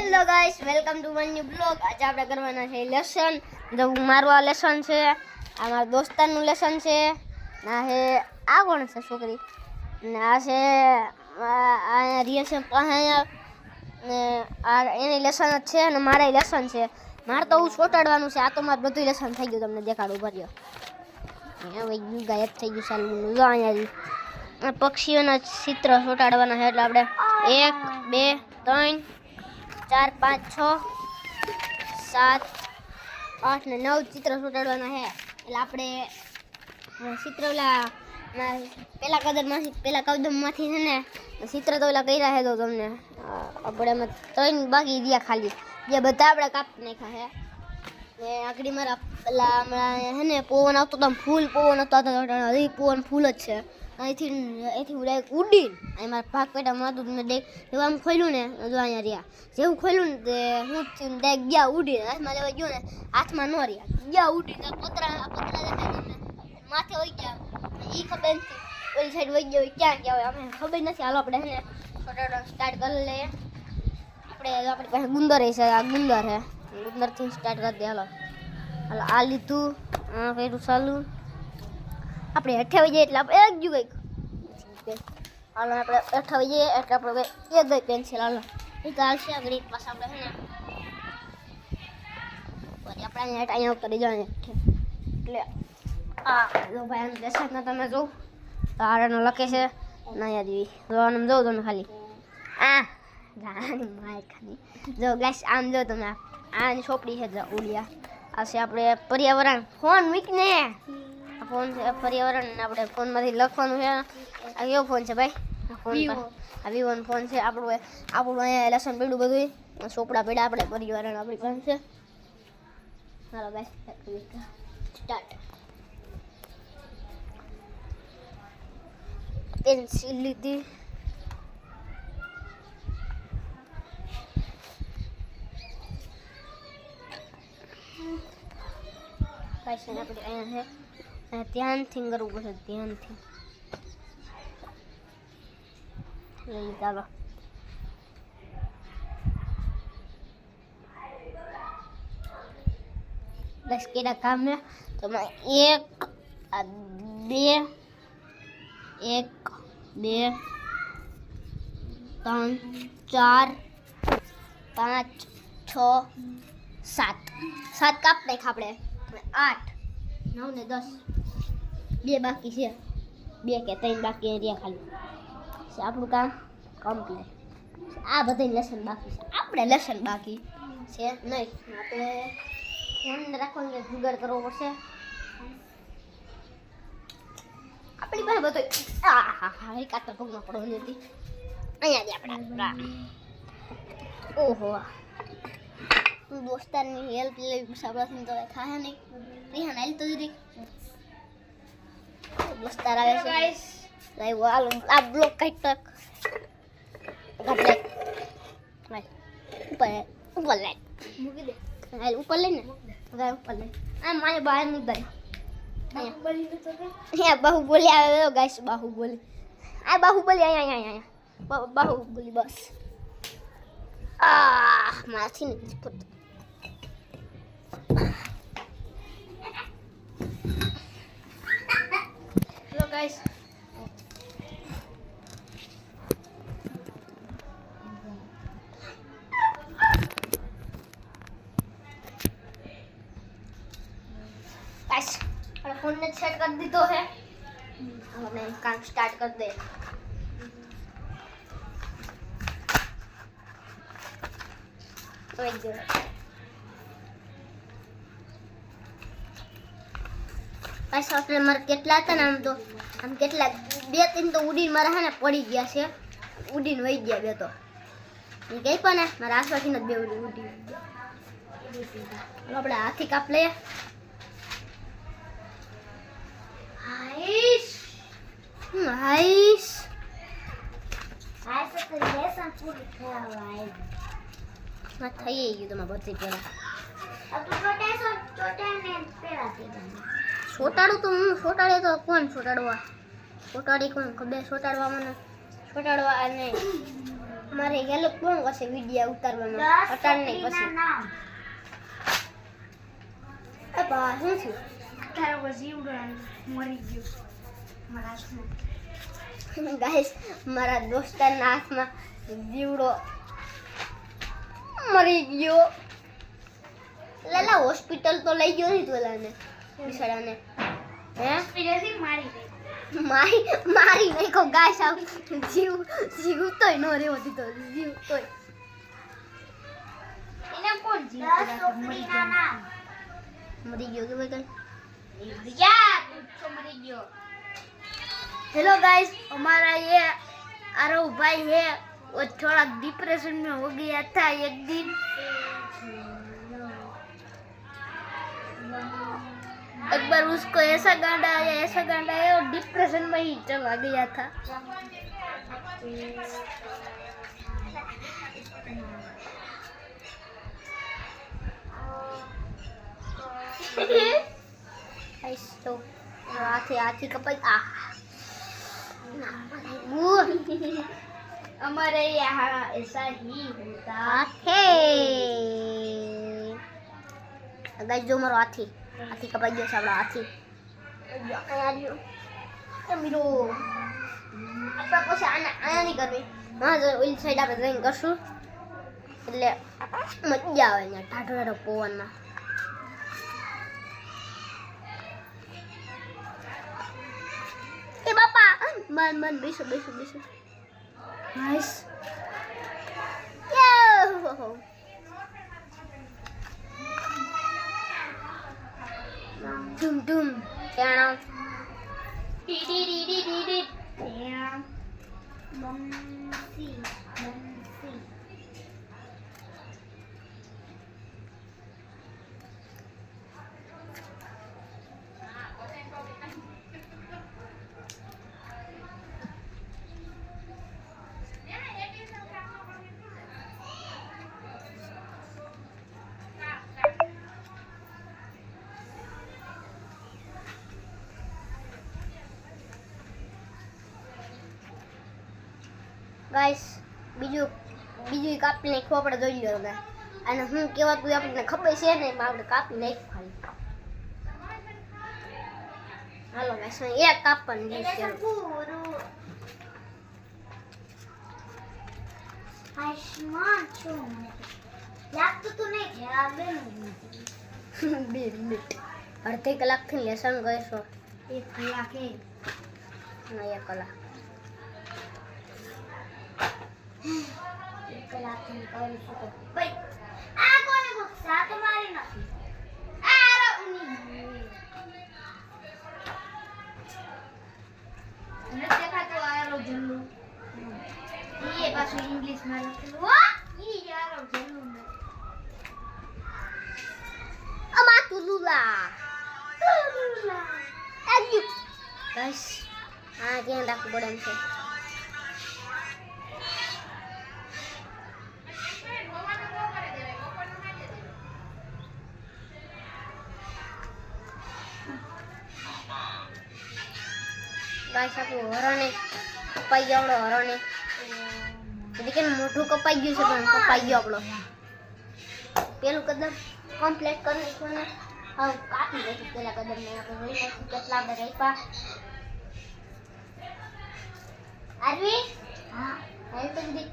Hello guys, welcome to my new blog. આજે આપણે કરવાના છે લેસન. જો મારું આ લેસન છે, આ મારા દોસ્તારનું લેસન છે, આ છે આ કોણ છે છોકરી, ને આ છે આ રિયલ છે પાસે ને આ એની લેસન જ છે અને મારા લેસન છે. મારે તો હું ચોટાડવાનું છે. આ તો મારું બધું લેસન થઈ ગયું, તમને દેખાડું ભર્યો. અહીંયા વહી ગયું, ગાયબ થઈ ગયું સાલું. જો અહીંયા પક્ષીઓના ચિત્ર ચોટાડવાના છે એટલે આપણે 1 2 3 4 5 6 7 8 ને 9 ચિત્ર ચોટાડવાના છે. એટલે આપણે ચિત્ર ઓલા પેલા કદમમાંથી છે ને ચિત્ર તો ઓલા કર્યા છે. તો તમને આપણે એમાં 3 બાકી રહ્યા, ખાલી જે બધા આપણે કાપી નાખ્યા છે. ને આકડી મારા પેલા હમણાં છે ને પવન આવતો તો ફૂલ પવન હતો, હજી પવન ફૂલ જ છે. અહીંથી ડાયરેક્ટ ઉડીને અહીં મારા ભાગ પેટામાં હતું, મેં જેવું આમ ખોલ્યું ને, જો અહીંયા રહ્યા, જેવું ખોલ્યું ને તે હું થયું ડાયરેક્ટ ગયા ઉડીને, હાથમાં લેવા ગયો ને હાથમાં ન રહ્યા, ગયા ઉડીને પતરા દેખાય તમને માથે વહી ગયા. એ ખબર નથી ઓલી સાઈડ વહી ગયો ક્યાં ગયા હોય, અમે ખબર નથી. હાલો આપણે છે ને છોટા સ્ટાર્ટ કરી લઈએ. આપણી પાસે ગુંદર છે, આ ગુંદર છે, ગુંદરથી સ્ટાર્ટ કરી દે. હાલો આ લીધું, આ કર્યું ચાલુ. આપણે હેઠે આવી જઈએ એટલે આપણે એક જ કંઈક. હાલો આપણે હેઠે આવી જઈએ એટલે આપણે એક ગઈ પેન્સિલ. હાલો એ તો આવશે આગળ એક પાછા આપણે છે ને આપણે અહીંયા ઉતરી જવાનું એટલે આ જો ભાઈ આનું લેસન તમે જો તો આનો લખે છે ના યાદ એવી જોવાનું જોઉં તમે ખાલી આ જાણી માય ખાલી જો ગાઈસ આમ જો તમે આની ચોપડી છે ઉડિયા. આ છે આપણે પર્યાવરણ. ફોન મૂકને, ફોન છે પર્યાવરણ ને આપણે ફોનમાંથી લખવાનું છે. આ કેવો ફોન છે ભાઈ? ફોન આ વિવોનો ફોન છે. આપણું અહીંયા લેસન પડ્યું બધું, ચોપડા પડ્યા આપણે પર્યાવરણ આપણી પાસે છે. હાલો ગાઈસ સ્ટાર્ટ. પેન્સિલ લીધી, આપણે અહીંયા છે ધ્યાનથી કરવું પડશે, ધ્યાનથી લઈ ચાલો. બસ કેડા કામ ને તો 1 2 1 2 3 4 5 6 7 કાપ નાખ આપણે. 8 9 ને 10 2 બાકી છે, 2 કે 3 બાકી રહ્યા ખાલી છે. આપણું કામ કમ્પ્લીટ. આ બધા લેસન બાકી છે, આપણે લેસન બાકી છે નહીં. આપણે ધ્યાન રાખવાનું જુગાડ કરવો પડશે. આપણી પાસે બધો હા કાતર પગમાં પડવાની હતી. અહીંયા જ આપણે ઓહો દોસ્તારની હેલ્પ લેવી સાંભળાથી તો થાય નહીં. રિહાન હાલ તો જરી દોસ્તાર આવે છે. લાઈવ હાલો આ બ્લોક કાઈટ તક આપણે ઉપર લે મૂકી દે. હાલ ઉપર લઈને ઉપર લઈ આ મારે બહાર મૂકી દે. અહીંયા બાહુબલી આવે ગાઈસ, બાહુબલી. આ બાહુબલી અહીંયા બાહુબલી બસ. મારથી નથી પડતો. હેલો ગાઈસ, આપણે ફોન ને સેટ કરી દીધો છે. હવે કામ સ્ટાર્ટ કરી દે. આપણે મારે કેટલા હતા ને આમ કેટલા 2-3 તો ઉડીને મારા હે ને પડી ગયા છે, ઉડીને વહી ગયા. 2 તો એ કઈ પણ ને મારા આસપાસથી જ 2 ઉડી ગયા. આપણે હાથી કાપ લઈએ. થઈ ગયું તમારે બધી પેલા છોટાડું તો હું છોટાડે તો કોણ છોટાડવા છોટાડી કોણ ખબર છોટાડવા મને છોટાડવા નહીં મારે હેલ્પ કોણ કરશે વિડિયો ઉતારવામાં અટાણ નહીં પછી એ બા શું છે તારો જીવડો મરી ગયો મારા હાથમાં ગાઈસ મારા દોસ્તારના હાથમાં જીવડો મરી ગયો લાલા હોસ્પિટલ તો લઈ ગયો નહીં તોલાને બિચારાને હે હોસ્પિટલથી મારી નહીં કો ગાઈસ આવ જીવ તોય નો રેવો દીધો જીવ તોય એને કોણ જીવ મરી ગયો કે ભાઈ मरी गयो। हेलो गाइस, हमारा ये आरव भाई है वो थोड़ा डिप्रेशन में हो गया था एक दिन। एक बार उसको ऐसा गांडा आया और डिप्रेशन में ही चला गया था। तो हाथी कपाई हमारे यहाँ ऐसा ही होता है। गाइस जो मारो हाथी कपाई गयो साबड़ा हाथी मीरो આપડા પાસે આના નહીં કરવી હા જો ઓલી સાઈડ આપણે ડ્રાઇંગ કરશું એટલે મજા આવે ને ઠાઠો પવનમાં। मन बेसो नाइस डूम डूम क्या D D D D D D बंसी गाइस બીજું કાપી નાખો આપણે જોઈ લો હવે અને હું કેવાતું આપણને ખબર છે ને આપણે કાપી નાખ ખાલી હાલો ગાઈસ એક કાપવાની છે આયુષ્માન છું લાગતું તો નહીં જરા બે મિનિટ અડધી કલાકથી લેસન ગયો 1 કલાકે ના 1 કલાક कलाक निकाल सको भाई आ कोने को साथ मारी नहीं आ रउनी ने देखा तो आरो जल्लू ये पाछो इंग्लिश में लखेलू हो ई आरो जल्लू में अमा तुलुला एग्यू गाइस आ ધ્યાન રાખવું પડે એમ છે गाइस आपको हरणे कपाई गयो आपणो हरणे એટલે કે મોઢું કપાઈ ગયું છે પણ કપાઈ ગયો આપણો પેલું કદમ કમ્પ્લીટ કરી નાખ્યું ને હવે કાપી દઈશું પેલા કદમ ને આપણે જોઈ લઈશું કેટલા આપણે રાખ્યા આરવી હા હેલ તો દી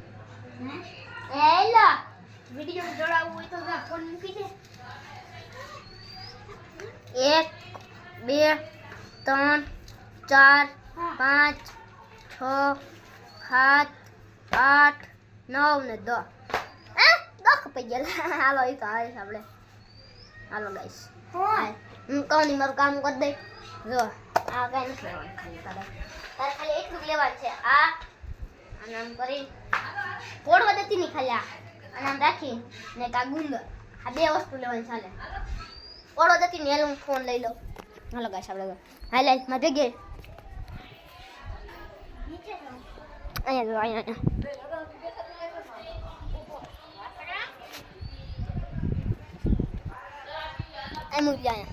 હેલો વિડિયો જોડાવવું હોય તો ફોન મૂકી દે 1 2 3 4 5 6 7 8 9 ને 10 10 કપાઈ ગયા હાલો એ તો આવે આપણે હાલો ગાઈસ હું કહું ની મારું કામ કરી દે જો આ કઈ નથી લેવાનું ખાલી તારે ખાલી એટલું જ લેવાનું છે આ આમ કરી પોડવા દેતી નહીં ખાલી આ આમ રાખી ને કા ગુંદ આ બે વસ્તુ લેવાની ચાલે પોડવા દેતી ને હું ફોન લઈ લઉં હાલો ગાઈસ આપણે હાઈલાઇટ માં ભેગે અહીંયા જો અહીંયા એમ જ જાય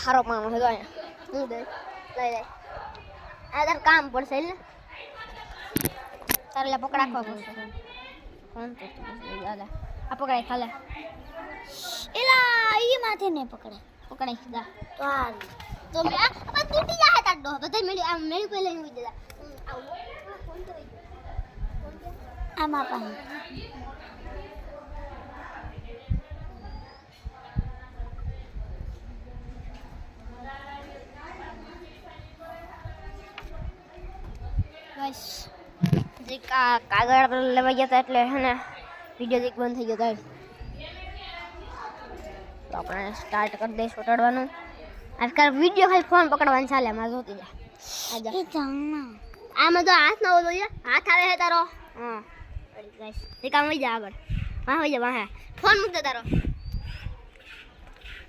હારો માણસ છે અહીંયા હું દે લઈ આ તાર કામ પડશે ને તારે લે પકડ રાખવા પડશે કોણ તો દાદા આ પકડાય ખાલે એલા ઈ માથે ને પકડે પકડાય દા તો આ તો મે આ તૂટી જાય તાડો બધા મેળી આ મેળી પહેલા ઉઈ દેલા આમાં પણ બસ જે કાગળ પર લેવા ગયા હતા એટલે હે ને વિડિયો એક બંધ થઈ ગયો તો આપણે સ્ટાર્ટ કરી દઈશું ચોટાડવાનું આજકાલ વિડિયો ખાલી ફોન પકડવાનું ચાલે માં જોતી જા આજા એ જાના આમાં તો હાથ ના ઓલો હાથ આવે છે તારો હા ગાઈસ તે કામ વઈ જા આગળ વાહ વઈ જા વાહ ફોન મૂક દે તારો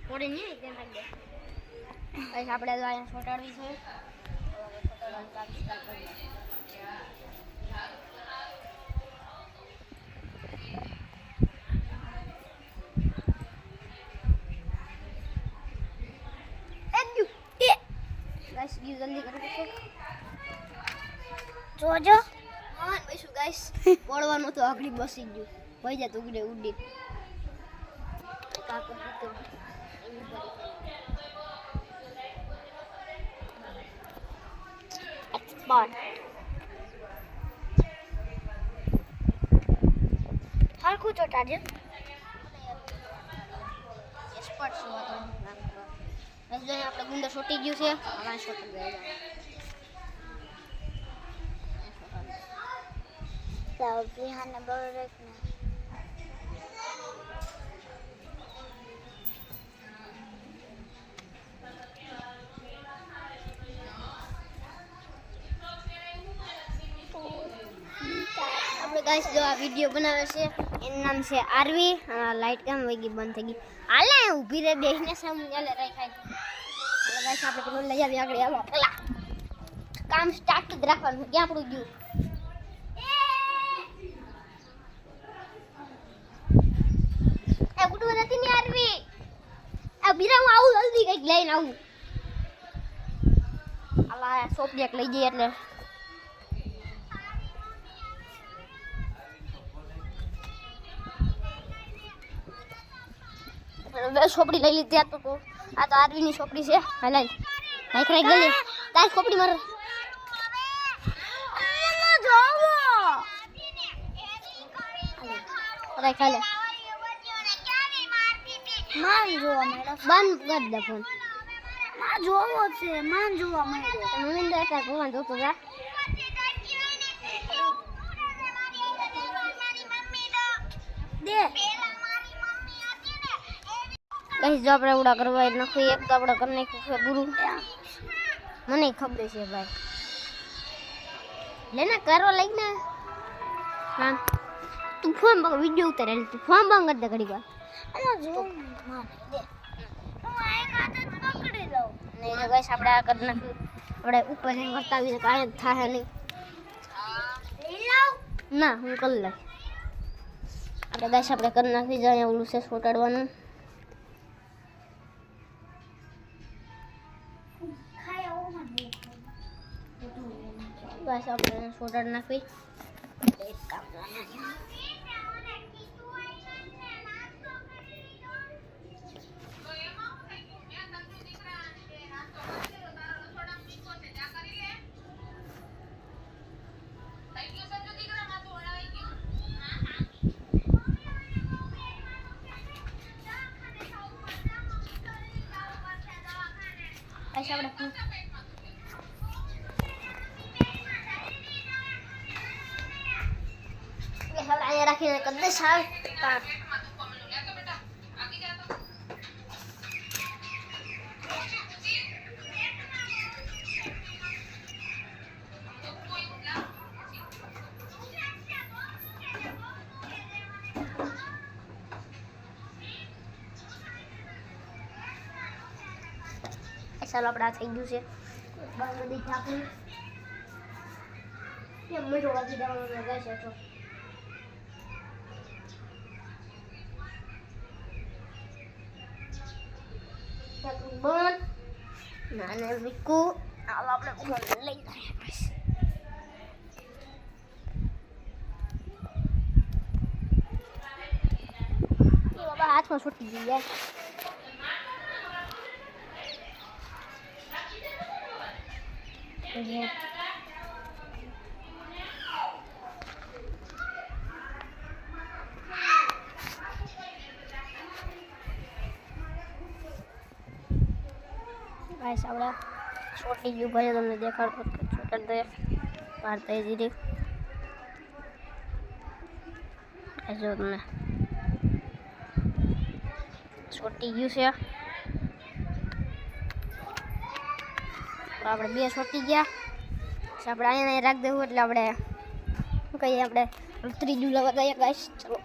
પોડે નહીં કેમ રાખી દે ગાઈસ આપણે તો અહીંયા ચોટાડવી છે ચોટાડવાનું કામ સ્ટાર્ટ કરી गाइस ये जल्दी करो જોજો હા બેસું ગાઈસ બોળવાનું તો આગળી બસી ગયું ભઈ જા તો ઉડે ઉડી કાકો તો એક્સપર્ટ હરખું ચોટાડજો એક્સપર્ટ છો તો નામ કરો બસ જો આપણે ગુંદર છોટી ગયું છે હવે છોટી ગયા લાવ બિહાને બરક ને આપણે ગાઈસ જો આ વિડિયો બનાવે છે એનું નામ છે આરવી લાઈટ કેમ વઈ ગઈ બંધ થઈ ગઈ હાલે ઊભી રહે બેહીને સામે હાલે રાઈ ખાઈ એટલે ગાઈસ આપણે પેલું લઈ આવી આગળ હાલો પેલા કામ સ્ટાર્ટ જ રાખવાનું ક્યાં આપણું ગયું એ ગુડુ નથી ને આરવી આ બીરા હું આવું જલ્દી કઈક લઈને આવું આલા સોપ દેક લઈ જઈએ એટલે છોપડી લઈ લીધી આ તો આરવીની છોપડી છે હાલ નાખ રાખ ગઈ તાર છોપડી માર જોવો રાખ હાલે માન જોવા મેડમ બંધ કર દે ફોન માં જોવો છે માન જોવા મેડમ મમ્મી તો એટલા ભગવાન જોતો જા દે ગાઈસ જો આપણે ઉડા કરવા નથી એક તો આપણે કરી નાખ્યું છે ગુરુ મને ખબર છે ભાઈ લેને કરો લઈ ને હા તું ફોન બંગ વિડિયો ઉતારે તું ફોન બંગ કરી દે ઘડી વાર અલા જો માન દે હું આ કાતે પકડી લઉં નહીં ગાઈસ આપણે આ કરી નાખ્યું આપણે ઉપર જઈને કરતા આવીને કાંઈ થાય નહીં લઈ લાવ ના હું કરી લઈશ આપણે ગાઈસ આપણે કરી નાખી જાય ઓલું છે છોટાડવાનું બસ આપણે સોડાડ નાખી એક કામ આપણે અહીંયા રાખીને કદે સાવ ચાલો આપણે આ થઈ ગયું છે બધી ઢાંકણી કેમ મીઠો વાગી દેવાનો લગાય છે તો બંધ ના ને વિકુ આવ આપણે ફોન લઈ જાય બસ હાથમાં છૂટી ગઈ યાર. ગાઈસ આપણે છોટી ગયું ભાઈ તમને દેખાડતો છોટા દે પાડતા ધીરે જો તમને છોટી ગયું છે. તો આપણે બે છોટી ગયા પછી આપણે અહીંયા રાખી દેવું એટલે આપણે શું કહીએ આપણે ત્રીજું લગા દઈએ ગાઈસ. ચલો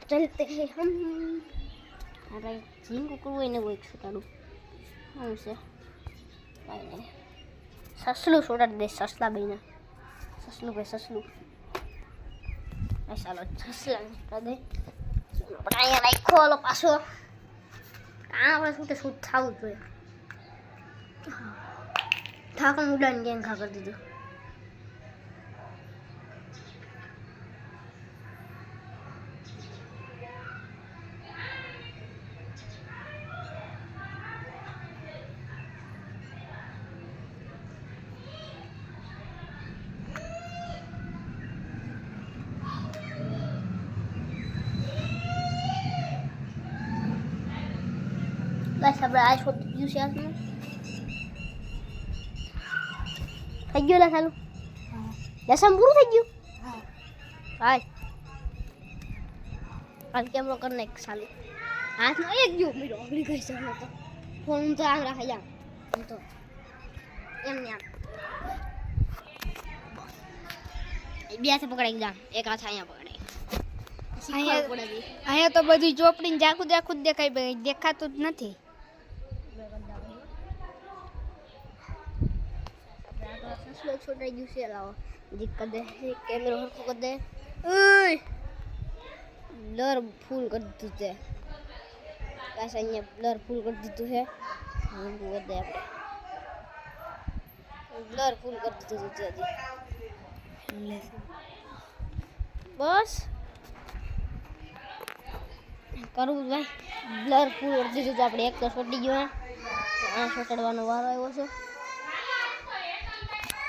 ચલતે હે હમ. અરે જીમ કરવું હોય ને કોઈ છોટાડું શું છે કાંઈ નહીં. સસલું છોટાડી દે સસલા ભાઈને સસલું ભાઈ સસલું ચાલો સસલા છોટા દે. આપણે અહીંયા રાખો ઓલો પાછો આપણે છૂટે છૂટ થવું જ જોઈએ. થાકણ ઉડાન ગેંગ ખા કરી દીધું. બસ આપણે આ છોટી ગયું છે હાથમાં થઈ ગયું લા ચાલુ લસણ પૂરું થઈ ગયું. હાય હાલ કેમરો કરી નાખ ચાલુ હાથમાં એક ગયું મીરો ઓગળી ગઈ છે તો ફોન તો આમ રાખે જામ તો એમ ને આમ બે હાથે પકડાઈ જામ એક હાથ અહીંયા પકડાઈ. અહીંયા તો બધી ચોપડીને જાખું જાખું જ દેખાય ભાઈ દેખાતું જ નથી. છોટાઈ ગયું છે લાવો દિક્કત દે કેમેરો હરખો કરી દે. ઓય બ્લર ફૂલ કરી દીધું છે બસ અહીંયા બ્લર ફૂલ કરી દીધું છે. હરખું કરી દે આપણે બ્લર ફૂલ કરી દીધું છે હજી બસ કરવું ભાઈ બ્લર ફૂલ કરી દીધું છે આપણે. એક તો છોટી ગયો આ છોટાડવાનો વારો આવ્યો છે.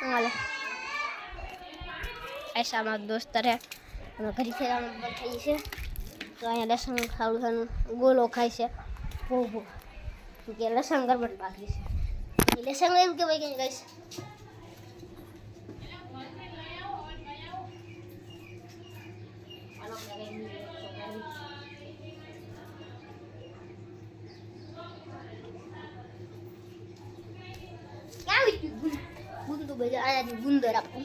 હાલે ऐसा हमारा दोस्त है घरी खेलવાનું બંધ થઈ છે તો અહીંયા લસણ ખાવાનું ગોલો ખાય છે બહુ કે લસણ ગરબડ બાકી છે લસણ એમ કે ભાઈ કે ગાઈસ क्या बुंदू बजा आया जी बुंदर आपको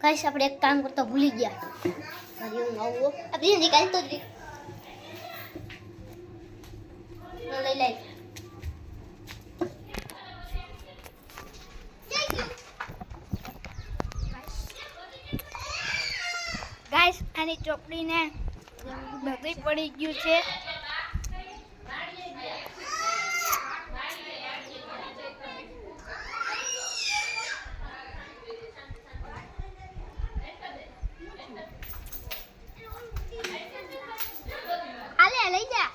गाइस આપણે એક કામ કરતા ભૂલી ગયા મારી હું આવો આપણે નિકાલ તો લઈ લઈ ગાઈસ આની ચોપડીને બધું પડી ગયું છે. આલે લઈ જા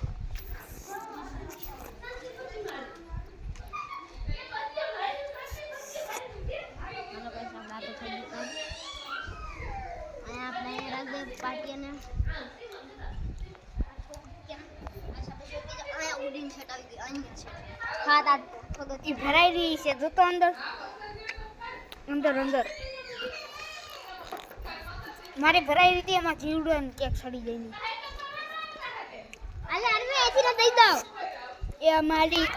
પાટીને આયા ઉડીને છટાવી દી અહીંયા છે ખાતા એ ભરાઈ રહી છે જો તો અંદર અંદર અંદર મારી ભરાઈ રહી હતી એમાં જીવડો ને કેક સડી ગઈ ની આલે આલે એથી ના દઈ દો એ અમારી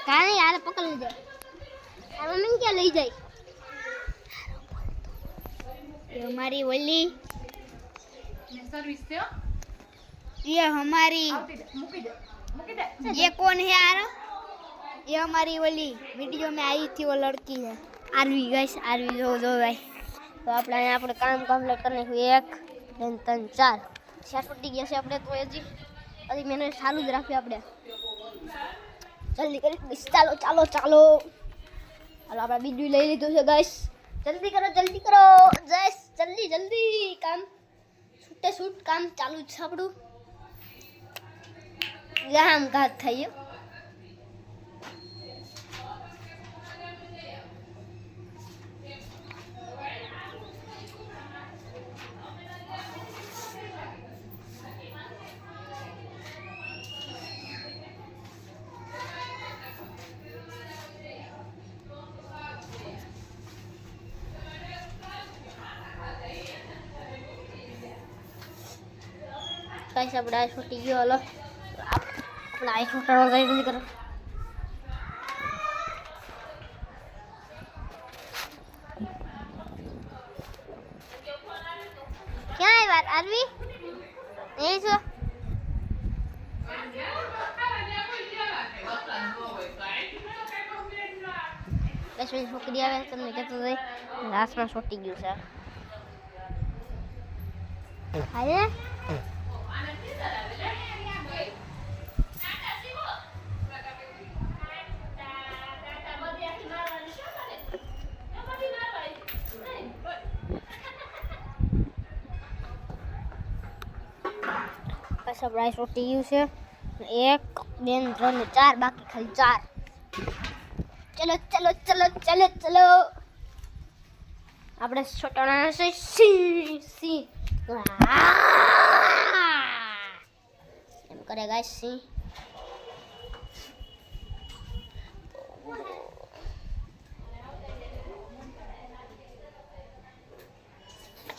કાઈ આલે પકડ લઈ જાય આ મમ્મી કે લઈ જાય ये हमारी वली सर्विस से ये हमारी ये कौन है यार ये हमारी वली वीडियो में आई थी वो लड़की है आरवी गाइस आरवी जो जो भाई तो આપણે કામ કમ્પ્લીટ કરી નાખ્યું 1 બેન 3 4 4 ફૂટી ગયા છે આપણે તો હજી મેને ચાલુ જ રાખ્યું આપણે જલ્દી કરી ચાલો ચાલો ચાલો હાલો આપણે બીજું લઈ લીધું છે ગાઈસ જલ્દી કરો ગાઈસ જલ્દી જલ્દી કામ છૂટે છૂટ કામ ચાલુ છે આપણું ગામ ઘાત થયું गाइस अब डाई छोटी गयो हलो अपना आई छोटा हो जाए जल्दी करो क्या है बात अरवी यही छो गाइस मेरी छोकरी आवे તમને કહેતો જઈ લાસ્ટમાં છોટી ગયું છે હાલે सब राइस रोटी यूज है 1 2 3 4 बाकी खाली 4 चलो चलो चलो चलो चलो આપણે છોટાના છે સી એમ કરે ગાઈસ સી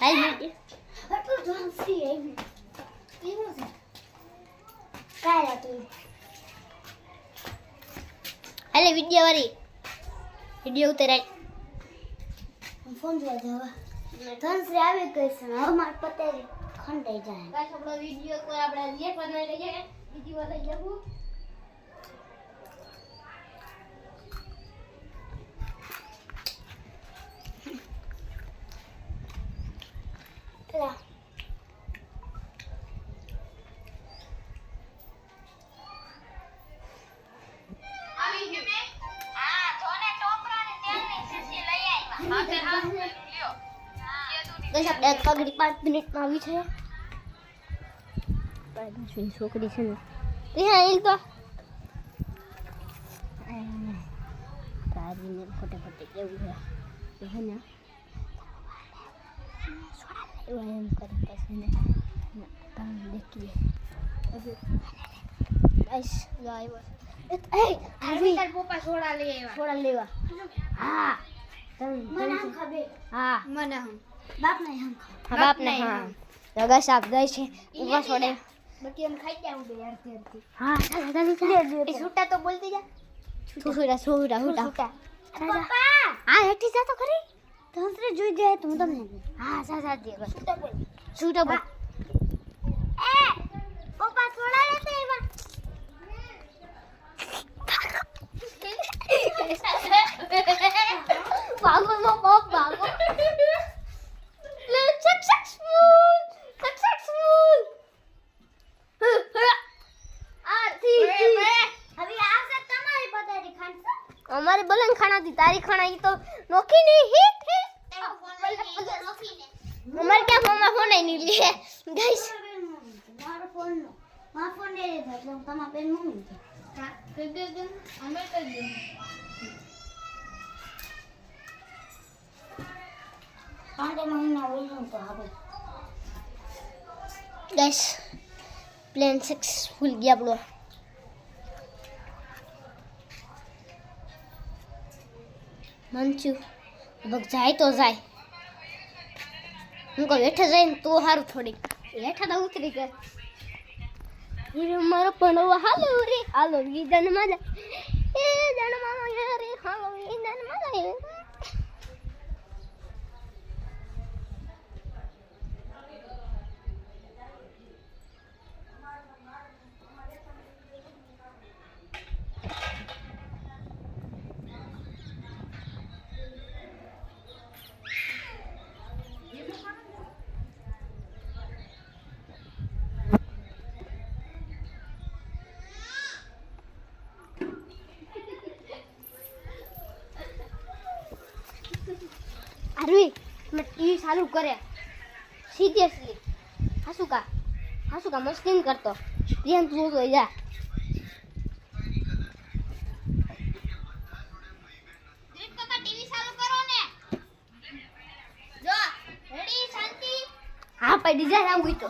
હાલ મીડિયા હટો જોન સી આવી કેવું છે काय तू अरे वीडियो वाली वीडियो उतराई हम फोन जोवा जावा धन से आवे कैसे हमार पते खंडाई जाए गाइस આપણો वीडियो को આપણે જે બનાવી લઈએ वीडियो લઈ લેવું લા આપણે પગડી 5 મિનિટમાં આવી છે બાજુની છોકરી છે ને ત્યાં એ તો તારીને ફટાફટ કેવું છે હે ને એમ કરે પછી ને તમે દેખીએ ગાઈસ ગાય એ આવી તાર પપ્પા છોડા લેવા હા મને હમ ખબે હા મને હમ બાપ ને હમ બાપ ને હા લગા સાપ જાય છે ઉવા છોડે બાકી એમ ખાઈ જાવ બે અડધી હા ચાલ એ છૂટા તો બોલતી જા છૂટા પપ્પા હા હેઠી જા તો ખરી તંત્રે જોઈ જાય તું તમને હા સા દે બસ છૂટા બોલ એ પપ્પા છોડા લેતે એવા भागो नो बाप भागो ले सक्सेसफुल आरती अभी आपसे तुम्हारी पतारी खान हमारे बलन खाना थी तारी खाना ये तो नोखी नहीं हिट है नोखी ने हमारे क्या फोन नहीं लिए गाइस मारो फोन दे दे मतलब तमा पेन मम्मी हां दे हमें कर दे आधे महीना हुई तो अब गाइस प्लान सक्सेसफुल गया ब्रो मंचू अब जाए तो जाए उनको बैठे जाए तो हार थोड़ी बैठा था उतरी गए ये हमारा पनवा हालो ये जन मजा ए जन मामा यार हालो ये जन मजा है ચાલુ કરે સિરિયસલી હાસુકા મસ્તી ન કરતો પ્રિયમ તું તો જા દીપ કાકા ટીવી ચાલુ કરો ને જો રેડી શાંતિ હા પડી જા આવું તો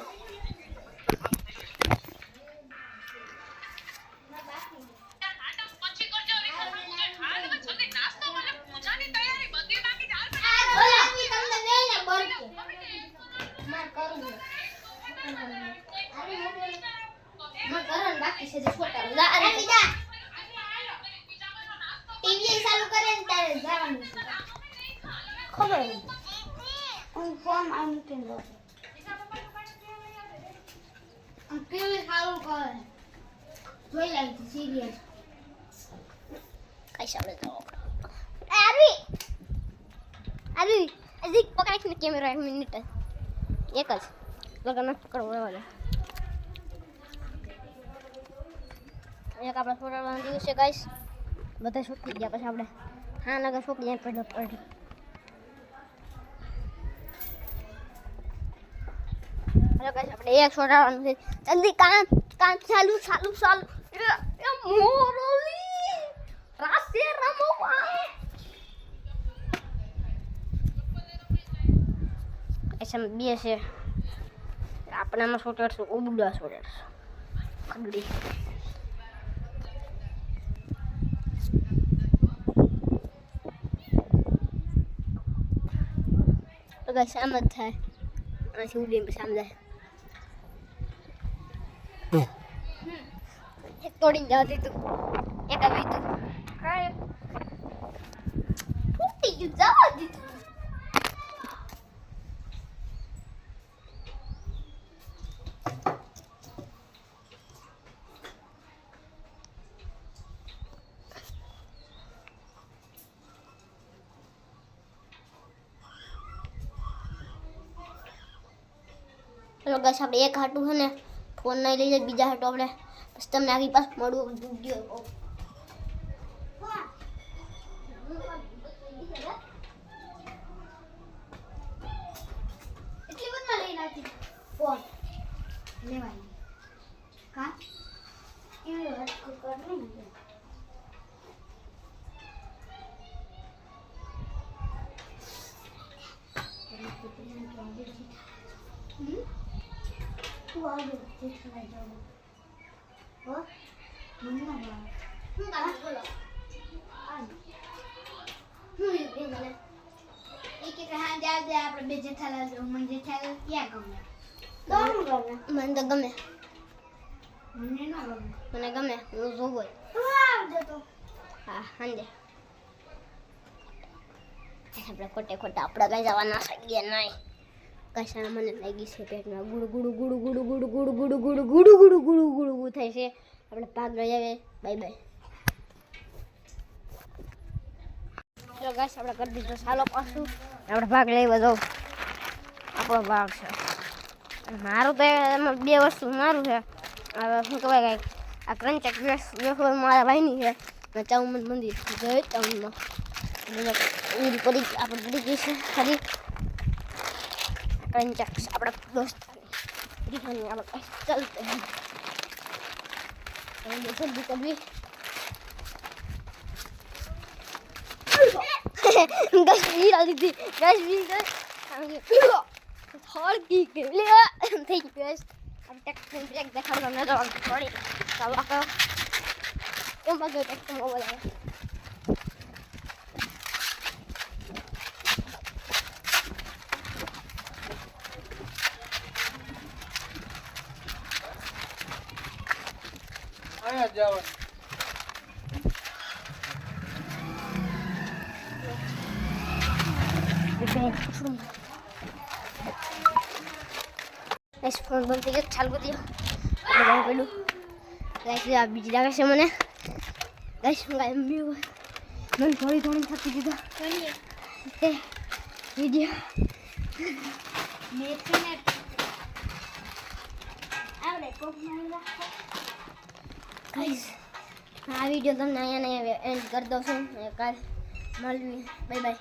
ટીવી ચાલુ કરે ને ત્યારે જવાનું છે ખબર હું ફોન આમ મૂકીને રહું ટીવી ચાલુ કરે જોઈ લાગી સિરિયસ કઈ સામે જાઓ આરવી અજી પકડાઈ ને કેમેરા 1 મિનિટ એક જ લગન પકડવો રહેવા દે એક આપણે ફોટો દિવસ છે ગાઈસ બધા શૂટ થઈ ગયા પછી આપણે હા નગર શોપ ત્યાં પડ્યો હેલો ગાઈસ આપણે એક શોટ આવવાનું છે જલ્દી કામ ચાલુ એ મોરલી રાસે રમવા એસમ બે છે આપણામાં શોટર છે ઉબડા શોટર ખડડી તો ગાઈસ આમ જ થાય આથી ઉડીને પછી આમ જાય એક તોડીને જવા દીધું એક આવી તું તૂટી ગયું જવા દીધું ચલો ગાઈસ આપણે એક હાટું છે ને ફોન નહીં લઈ જાય બીજા હાટું આપણે પછી તમને આગળ પાસ મળવું વિડીયો એટલી બધું લઈ નાખી ફોન લેવાની કા એવી વાત કર નહીં તું આગે દેખાઈ જાવ હો મમ્મા હું કામ બોલો આ હું એ મને એક હા જાવ દે આપણે બે જેઠાલાલ જો મને જેઠાલાલ ક્યાં ગમે મને તો ગમે મને ન ગમે મને ગમે હું જોવો તું આવજો તો હા હાંજે આપણે ખોટા આપણા કઈ જવાના સગ્યા નહીં કશાના મને લાગી છે પેટમાં ગુડુ ગુડુ થાય છે આપણે ભાગ લઈ આવે બાય બાય ચલો ગાઈસ આપણે કરી દીધો ચાલો પાછું આપણે ભાગ લેવા જાવ આપણો ભાગ છે અને મારું તો એમાં બે વસ્તુ મારું છે હવે શું કહેવાય કાંઈક આ ક્રંચક વેફર મારા ભાઈની છે અને ચાઉમન મંદિર જય ચાઉમનમાં આપણે પડી ગઈ છે ખરી કંચક આપણા દોસ્તાની રીહાની આપણે ચાલते हैं जल्दी कभी गैस भी डाल दी थी गैस भी थोड़ की के लिए थैंक यू गैस अब टेक्निक ब्रेक देखा हमने तो थोड़ी सब आकर तुम बाकी टेक्निक मोबाइल है जाओ इस फोन बंद करके चालू कर दिया मैं पढ़ूं गाइस ये आप बिजली लगा से मैंने गाइस मैं थोड़ी थकी थी तो वीडियो नेट आवड़े कोक मारवा गाइस આ વિડિયો તમને અહીંયા એન્ડ કરી દઉં છું કાલ મળવી બાય બાય